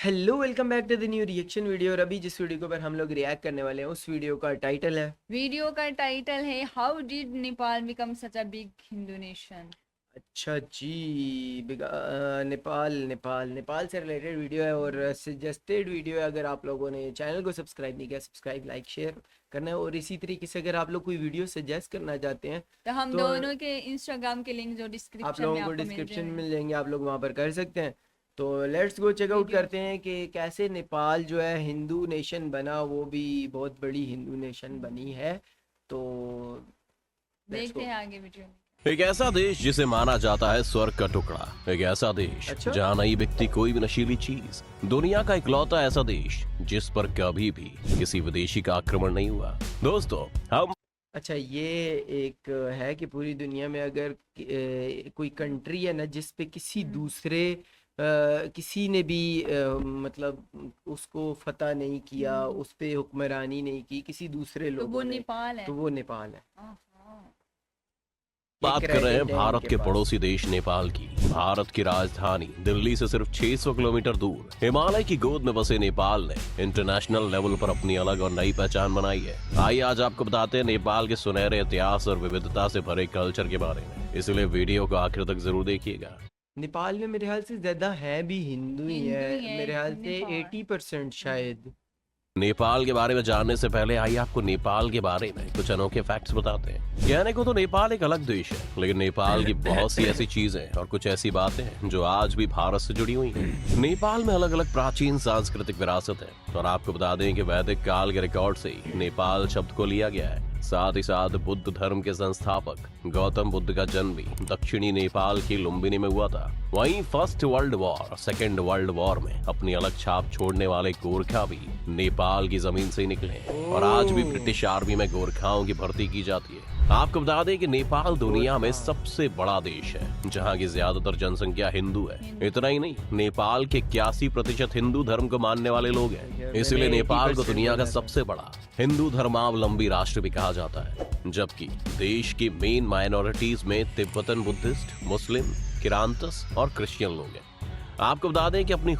Hello welcome back to the new reaction video. और अभी जिस वीडियो के ऊपर हम लोग रिएक्ट करने वाले हैं उस वीडियो का टाइटल है how did Nepal become such a big Hindu nation. अच्छा जी नेपाल नेपाल नेपाल से रिलेटेड वीडियो है और सजेस्टेड वीडियो है। अगर आप लोगों ने चैनल को सब्सक्राइब नहीं किया, सब्सक्राइब लाइक शेयर करना है। और इसी तरीके से अगर आप लोग कोई वीडियो सजेस्ट करना चाहते हैं तो हम दोनों के इंस्टाग्राम के लिंक जो आप डिस्क्रिप्शन लोगों में को आपको डिस्क्रिप्शन मिल में मिल जाएंगे, आप लोग वहाँ पर कर सकते हैं। तो लेट्स गो चेकआउट वीडियो करते हैं कि कैसे नेपाल जो है हिंदू नेशन बना, वो भी बहुत बड़ी हिंदू नेशन बनी है। तो लेट्स देखते गो। हैं आगे वीडियो में। एक ऐसा देश जिसे माना जाता है स्वर्ग का टुकड़ा, एक ऐसा देश अच्छा? जहाँ नहीं बिकती कोई भी नशीली चीज, दुनिया का इकलौता ऐसा देश जिस पर कभी भी किसी विदेशी का आक्रमण नहीं हुआ। दोस्तों हम अच्छा, ये एक है कि पूरी दुनिया में अगर कोई कंट्री है ना जिस पे किसी दूसरे किसी ने भी मतलब उसको फतह नहीं किया, उस पे हुक्मरानी नहीं की किसी दूसरे तो लोगों वो ने, नेपाल है। तो वो नेपाल है। हाँ। बात एक कर रहे हैं रेसिडेंट भारत के पास। पड़ोसी देश नेपाल की। भारत की राजधानी दिल्ली से सिर्फ 600 किलोमीटर दूर हिमालय की गोद में बसे नेपाल ने इंटरनेशनल लेवल पर अपनी अलग और नई पहचान बनाई है। आइए आज आपको बताते हैं नेपाल के सुनहरे इतिहास और विविधता से भरे कल्चर के बारे में, इसलिए वीडियो को आखिर तक जरूर देखिएगा। नेपाल में मेरे ख्याल से ज्यादा है भी हिंदू ही है, हिंदू ही है मेरे ख्याल से नेपाल। 80% शायद। नेपाल के बारे में जानने से पहले आइए आपको नेपाल के बारे में कुछ अनोखे फैक्ट्स बताते हैं। कहने को तो नेपाल एक अलग देश है, लेकिन नेपाल की बहुत सी ऐसी चीजें और कुछ ऐसी बातें हैं जो आज भी भारत से जुड़ी हुई हैं। नेपाल में अलग अलग प्राचीन सांस्कृतिक विरासत है और आपको बता दें कि वैदिक काल के रिकॉर्ड से ही नेपाल शब्द को लिया गया है। साथ ही साथ बुद्ध धर्म के संस्थापक गौतम बुद्ध का जन्म भी दक्षिणी नेपाल की लुम्बिनी में हुआ था। वहीं first world war, second world war में अपनी अलग छाप छोड़ने वाले गोरखा भी नेपाल की जमीन से ही निकले और आज भी ब्रिटिश आर्मी में गोरखाओं की भर्ती की जाती है। आपको बता दें कि नेपाल दुनिया में सबसे बड़ा देश है जहां की ज्यादातर जनसंख्या हिंदू है। इतना ही नहीं, नेपाल के 81% हिंदू धर्म को मानने वाले लोग हैं। इसलिए नेपाल को दुनिया का सबसे बड़ा हिंदू धर्मावलंबी राष्ट्र भी कहा जाता है। जबकि देश की मेन माइनॉरिटीज में तिब्बतन बुद्धिस्ट, मुस्लिम, किरांतस और क्रिश्चियन लोग हैं। आपको बता दें कि अपनी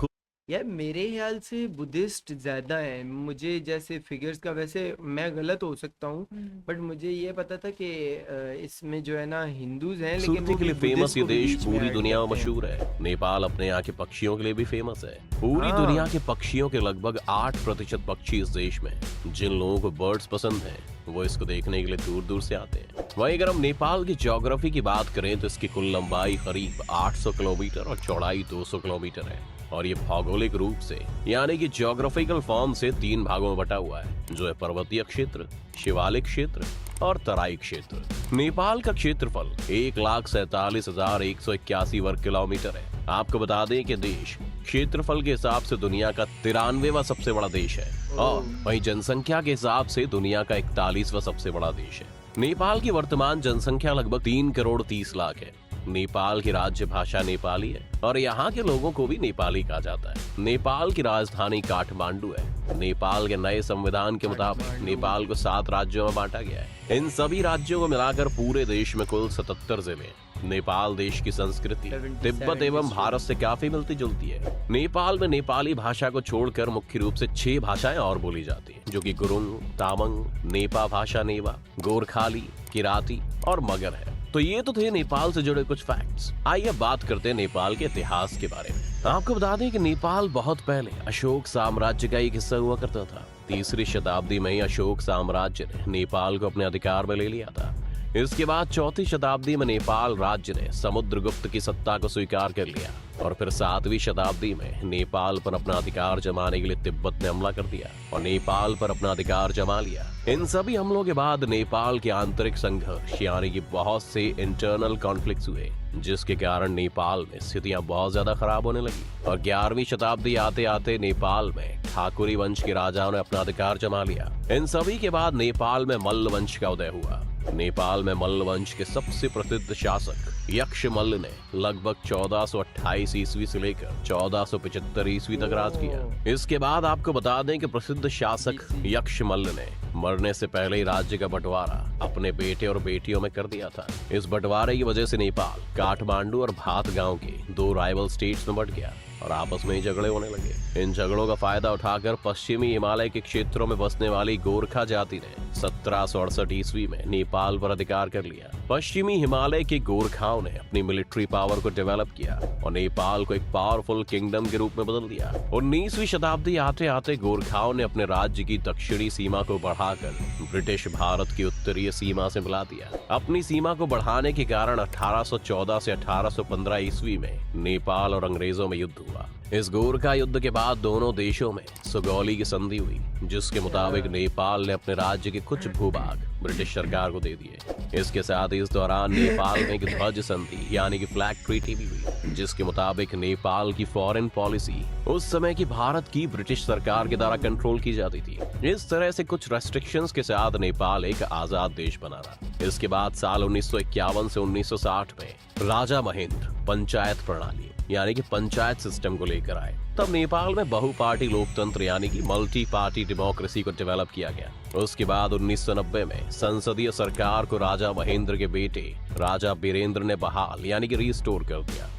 यार मेरे ख्याल से बुद्धिस्ट ज्यादा है। मुझे जैसे फिगर्स का, वैसे मैं गलत हो सकता हूँ, बट मुझे ये पता था कि इसमें जो है ना हिंदूज हैं, लेकिन खूबसूरती वो के लिए बुद्धिस्ट फेमस ये को भी देश बीच में पूरी ऐड दुनिया में करते हैं। मशहूर है। नेपाल अपने यहाँ के पक्षियों के लिए भी फेमस है। पूरी हाँ। दुनिया के पक्षियों के लगभग 8% पक्षी इस देश में। जिन लोगों को बर्ड्स पसंद हैं वो इसको देखने के लिए दूर दूर से आते हैं। वहीं अगर हम नेपाल की ज्योग्राफी की बात करें तो इसकी कुल लंबाई करीब 800 किलोमीटर और चौड़ाई 200 किलोमीटर है और ये भौगोलिक रूप से यानी कि ज्योग्राफिकल फॉर्म से 3 भागों में बटा हुआ है, जो है पर्वतीय क्षेत्र, शिवालिक क्षेत्र और तराई क्षेत्र। नेपाल का क्षेत्रफल 1,47,181 वर्ग किलोमीटर है। आपको बता दें कि देश क्षेत्रफल के हिसाब से दुनिया का 93वां सबसे बड़ा देश है और वहीं जनसंख्या के हिसाब से दुनिया का 41वां सबसे बड़ा देश है। नेपाल की वर्तमान जनसंख्या लगभग 3 करोड़ 30 लाख है। नेपाल की राज्य भाषा नेपाली है और यहाँ के लोगों को भी नेपाली कहा जाता है। नेपाल की राजधानी काठमांडू है। नेपाल के नए संविधान के मुताबिक नेपाल को 7 राज्यों में बांटा गया है। इन सभी राज्यों को मिलाकर पूरे देश में कुल 77 जिले हैं। नेपाल देश की संस्कृति तिब्बत एवं भारत से काफी मिलती जुलती है। नेपाल में नेपाली भाषा को छोड़कर मुख्य रूप से 6 भाषाएं और बोली जाती हैं, जो कि गुरुंग, तामांग, नेपा भाषा नेवा, गोरखाली, किराती और मगर है। तो ये तो थे नेपाल से जुड़े कुछ फैक्ट्स। आइए बात करते हैं नेपाल के इतिहास के बारे में। आपको बता दें कि नेपाल बहुत पहले अशोक साम्राज्य का एक हिस्सा हुआ करता था। 3री शताब्दी में ही अशोक साम्राज्य ने नेपाल को अपने अधिकार में ले लिया था। इसके बाद 4वीं शताब्दी में नेपाल राज्य ने समुद्रगुप्त की सत्ता को स्वीकार कर लिया और फिर 7वीं शताब्दी में नेपाल पर अपना अधिकार जमाने के लिए तिब्बत ने हमला कर दिया और नेपाल पर अपना अधिकार जमा लिया। इन सभी हमलों के बाद नेपाल के आंतरिक संघर्ष यानी कि बहुत से इंटरनल कॉन्फ्लिक्ट्स हुए, जिसके कारण नेपाल में स्थितियां बहुत ज्यादा खराब होने लगी और 11वीं शताब्दी आते आते नेपाल में ठाकुरी वंश के राजाओं ने अपना अधिकार जमा लिया। इन सभी के बाद नेपाल में मल्ल वंश का उदय हुआ। नेपाल में मल्ल वंश के सबसे प्रसिद्ध शासक यक्षमल्ल ने लगभग 1428 ईस्वी से लेकर 1475 ईस्वी तक राज किया। इसके बाद आपको बता दें कि प्रसिद्ध शासक यक्षमल्ल ने मरने से पहले ही राज्य का बंटवारा अपने बेटे और बेटियों में कर दिया था। इस बंटवारे की वजह से नेपाल काठमांडू और भात गांव के 2 राइवल स्टेट्स में बंट गया। और आपस में ही झगड़े होने लगे। इन झगड़ों का फायदा उठाकर पश्चिमी हिमालय के क्षेत्रों में बसने वाली गोरखा जाति ने 1768 ईस्वी में नेपाल पर अधिकार कर लिया। पश्चिमी हिमालय के गोरखाओं ने अपनी मिलिट्री पावर को डेवलप किया और नेपाल को एक पावरफुल किंगडम के रूप में बदल दिया। 19वीं शताब्दी आते आते गोरखाओं ने अपने राज्य की दक्षिणी सीमा को बढ़ाकर ब्रिटिश भारत की उत्तरीय सीमा से मिला दिया। अपनी सीमा को बढ़ाने के कारण 1814 से 1815 ईस्वी में नेपाल और अंग्रेजों में युद्ध हुआ। इस गोरखा युद्ध के बाद दोनों देशों में सुगौली की संधि हुई, जिसके मुताबिक नेपाल ने अपने राज्य के कुछ भूभाग ब्रिटिश सरकार को दे दिए। इसके साथ ही इस दौरान नेपाल में एक ध्वज संधि यानी कि फ्लैग ट्रीटी भी हुई, जिसके मुताबिक नेपाल की फॉरेन पॉलिसी उस समय की भारत की ब्रिटिश सरकार के द्वारा कंट्रोल की जाती थी। इस तरह से कुछ रेस्ट्रिक्शंस के साथ नेपाल एक आजाद देश बना रहा। इसके बाद साल 1951 से 1960 में राजा महेंद्र पंचायत प्रणाली यानी कि पंचायत सिस्टम को लेकर आए। तब नेपाल में बहुपार्टी लोकतंत्र यानी कि मल्टी पार्टी डेमोक्रेसी को डेवलप किया गया। उसके बाद 1990 में संसदीय सरकार को राजा महेंद्र के बेटे राजा बीरेंद्र ने बहाल यानी कि रिस्टोर कर दिया।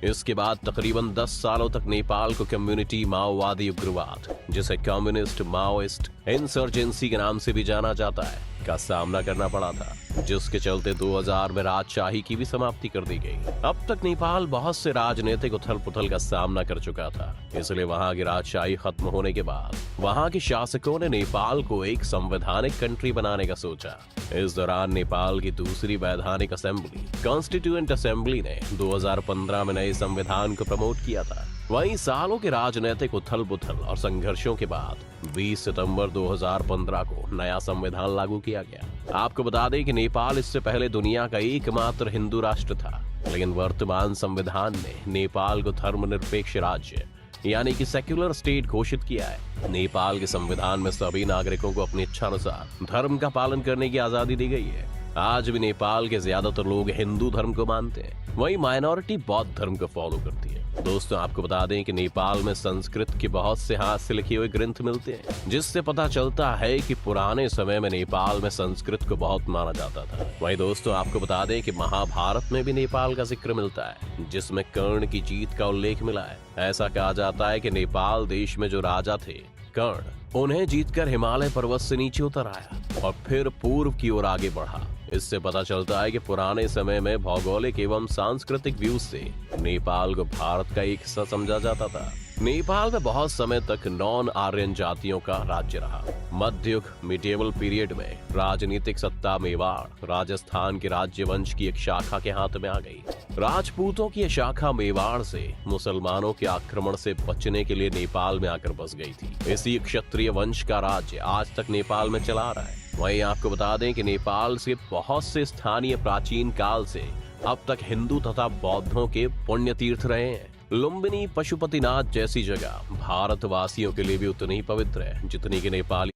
इसके बाद तकरीबन 10 सालों तक नेपाल को कम्युनिटी माओवादी उग्रवाद, जिसे कम्युनिस्ट माओइस्ट इंसर्जेंसी के नाम से भी जाना जाता है, का सामना करना पड़ा था, जिसके चलते 2000 में राजशाही की भी समाप्ति कर दी गई। अब तक नेपाल बहुत से राजनीतिक उथल पुथल का सामना कर चुका था, इसलिए वहां की राजशाही खत्म होने के बाद वहां के शासकों ने नेपाल को एक संवैधानिक कंट्री बनाने का सोचा। इस दौरान नेपाल की दूसरी वैधानिक असेंबली कॉन्स्टिट्यूएंट असेंबली ने 2015 में नए संविधान को प्रमोट किया था। वहीं सालों के राजनीतिक उथल पुथल और संघर्षों के बाद 20 सितंबर 2015 को नया संविधान लागू किया गया। आपको बता दें कि नेपाल इससे पहले दुनिया का एकमात्र हिंदू राष्ट्र था, लेकिन वर्तमान संविधान ने नेपाल को धर्मनिरपेक्ष राज्य यानी कि सेक्युलर स्टेट घोषित किया है। नेपाल के संविधान में सभी नागरिकों को अपनी इच्छानुसार धर्म का पालन करने की आजादी दी गई है। आज भी नेपाल के ज्यादातर लोग हिंदू धर्म को मानते हैं, वहीं माइनॉरिटी बौद्ध धर्म को फॉलो करती है। दोस्तों, आपको बता दें कि नेपाल में संस्कृत के बहुत से हाथ से लिखे हुए ग्रंथ मिलते हैं, जिससे पता चलता है कि पुराने समय में नेपाल में संस्कृत को बहुत माना जाता था। वहीं दोस्तों, आपको बता दें कि महाभारत में भी नेपाल का जिक्र मिलता है, जिसमें कर्ण की जीत का उल्लेख मिला है। ऐसा कहा जाता है कि नेपाल देश में जो राजा थे कर्ण, उन्हें जीतकर हिमालय पर्वत से नीचे उतर आया और फिर पूर्व की ओर आगे बढ़ा। इससे पता चलता है कि पुराने समय में भौगोलिक एवं सांस्कृतिक व्यू से नेपाल को भारत का एक हिस्सा समझा जाता था। नेपाल में बहुत समय तक नॉन आर्यन जातियों का राज्य रहा। मध्ययुग मिडिएवल पीरियड में राजनीतिक सत्ता मेवाड़ राजस्थान के राज्य वंश की एक शाखा के हाथ में आ गई। राजपूतों की यह शाखा मेवाड़ से मुसलमानों के आक्रमण से बचने के लिए नेपाल में आकर बस गई थी। इसी क्षत्रिय वंश का राज्य आज तक नेपाल में चला रहा है। वहीं आपको बता दें कि नेपाल से बहुत से स्थानीय प्राचीन काल से अब तक हिंदू तथा बौद्धों के पुण्य तीर्थ रहे हैं। लुम्बिनी पशुपतिनाथ जैसी जगह भारतवासियों के लिए भी उतनी ही पवित्र है जितनी कि नेपाली।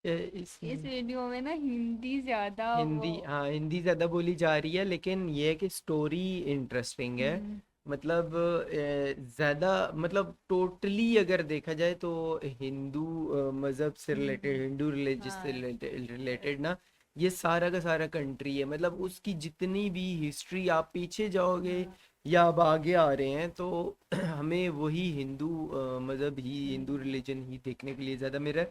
इस वीडियो में ना हिंदी ज्यादा बोली जा रही है, लेकिन ये है कि स्टोरी इंटरेस्टिंग है। मतलब ज्यादा मतलब टोटली अगर देखा जाए तो हिंदू मजहब से रिलेटेड, हिंदू रिलीजियस से रिलेटेड ना ये सारा का सारा कंट्री है। मतलब उसकी जितनी भी हिस्ट्री आप पीछे जाओगे या अब आगे आ रहे हैं तो हमें वही हिंदू मजहब ही, हिंदू रिलीजन ही देखने के लिए ज़्यादा मेरा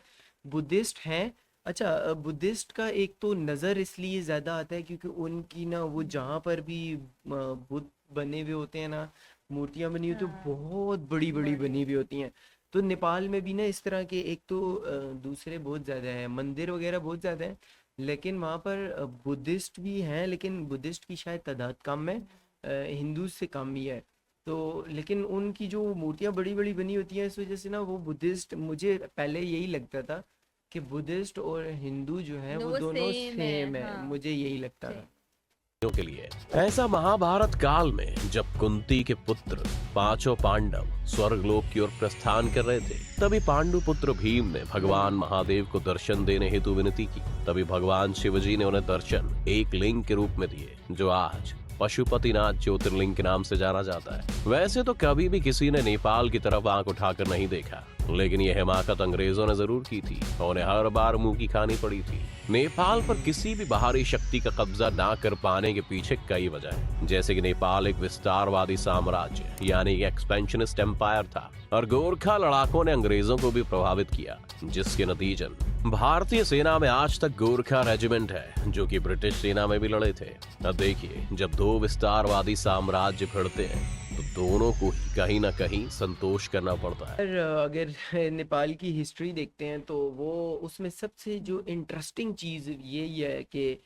बुद्धिस्ट हैं। अच्छा, बुद्धिस्ट का एक तो नज़र इसलिए ज़्यादा आता है क्योंकि उनकी ना वो जहाँ पर भी बुद्ध बने हुए होते हैं ना, मूर्तियाँ बनी होती हैं, बहुत बड़ी बड़ी बनी हुई होती हैं। तो नेपाल में भी ना इस तरह के एक तो दूसरे बहुत ज़्यादा हैं, मंदिर वगैरह बहुत ज़्यादा हैं, लेकिन वहाँ पर बुद्धिस्ट भी हैं, लेकिन बुद्धिस्ट की शायद तादाद कम है, हिंदू से कम ही है। तो लेकिन उनकी जो मूर्तियाँ बड़ी बड़ी बनी होती हैं, इस वजह से ना वो बुद्धिस्ट, मुझे पहले यही लगता था कि बुद्धिस्ट और हिंदू जो है वो दोनों सेम है। हाँ। मुझे यही लगता था के लिए। ऐसा महाभारत काल में जब कुंती के पुत्र पांचों पांडव स्वर्गलोक की ओर प्रस्थान कर रहे थे, तभी पांडु पुत्र भीम ने भगवान महादेव को दर्शन देने हेतु विनती की। तभी भगवान शिवजी ने उन्हें दर्शन एक लिंग के रूप में दिए, जो आज पशुपतिनाथ ज्योतिर्लिंग के नाम से जाना जाता है। वैसे तो कभी भी किसी ने नेपाल की तरफ आंख उठाकर नहीं देखा, लेकिन यह हिमाकत अंग्रेजों ने जरूर की थी और उन्हें हर बार मुंह की खानी पड़ी थी। नेपाल पर किसी भी बाहरी शक्ति का कब्जा ना कर पाने के पीछे कई वजह हैं, जैसे कि नेपाल एक विस्तारवादी साम्राज्य यानी एक्सपेंशनिस्ट एम्पायर था और गोरखा लड़ाकों ने अंग्रेजों को भी प्रभावित किया, जिसके नतीजन भारतीय सेना में आज तक गोरखा रेजिमेंट है जो कि ब्रिटिश सेना में भी लड़े थे। अब देखिए, जब दो विस्तारवादी साम्राज्य भिड़ते हैं तो दोनों को ही कहीं ना कहीं संतोष करना पड़ता है। अगर नेपाल की हिस्ट्री देखते हैं तो वो उसमें सबसे जो इंटरेस्टिंग चीज़ यही है कि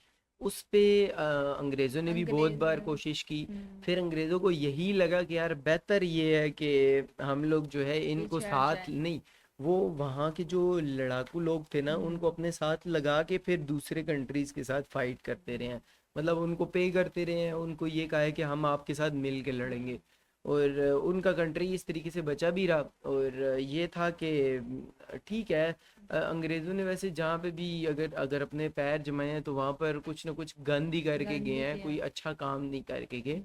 उस पे अंग्रेज़ों ने भी बहुत बार कोशिश की, फिर अंग्रेज़ों को यही लगा कि यार बेहतर ये है कि हम लोग जो है इनको पीछे हट साथ जाएं। नहीं, वो वहाँ के जो लड़ाकू लोग थे ना उनको अपने साथ लगा के फिर दूसरे कंट्रीज़ के साथ फाइट करते रहे हैं, मतलब उनको पे करते रहे हैं, उनको ये कहा है कि हम आपके साथ मिल के लड़ेंगे, और उनका कंट्री इस तरीके से बचा भी रहा। और ये था कि ठीक है, अंग्रेज़ों ने वैसे जहाँ पे भी अगर अपने पैर जमाए हैं तो वहाँ पर कुछ ना कुछ गंद ही करके गंद गए ही हैं, किया। कोई अच्छा काम नहीं करके गए।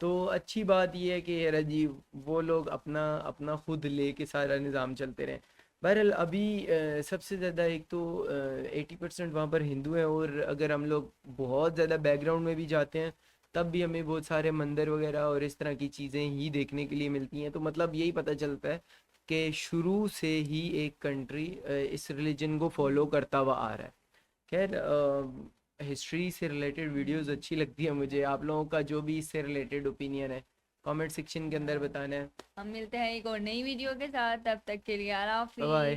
तो अच्छी बात ये है कि यार जी वो लोग अपना अपना खुद लेके सारा निज़ाम चलते रहे। बहरहाल अभी सबसे ज़्यादा एक तो 80% वहाँ पर हिंदू हैं, और अगर हम लोग बहुत ज़्यादा बैकग्राउंड में भी जाते हैं तब भी हमें बहुत सारे मंदिर वगैरह और इस तरह की चीज़ें ही देखने के लिए मिलती हैं। तो मतलब यही पता चलता है कि शुरू से ही एक कंट्री इस रिलीजन को फॉलो करता हुआ आ रहा है। खैर हिस्ट्री से रिलेटेड वीडियोस अच्छी लगती है मुझे। आप लोगों का जो भी इससे रिलेटेड ओपिनियन है कमेंट सेक्शन के अंदर बताना है। हम मिलते हैं एक और नई वीडियो के साथ, तब तक के लिए अल्लाह हाफिज़। बाय।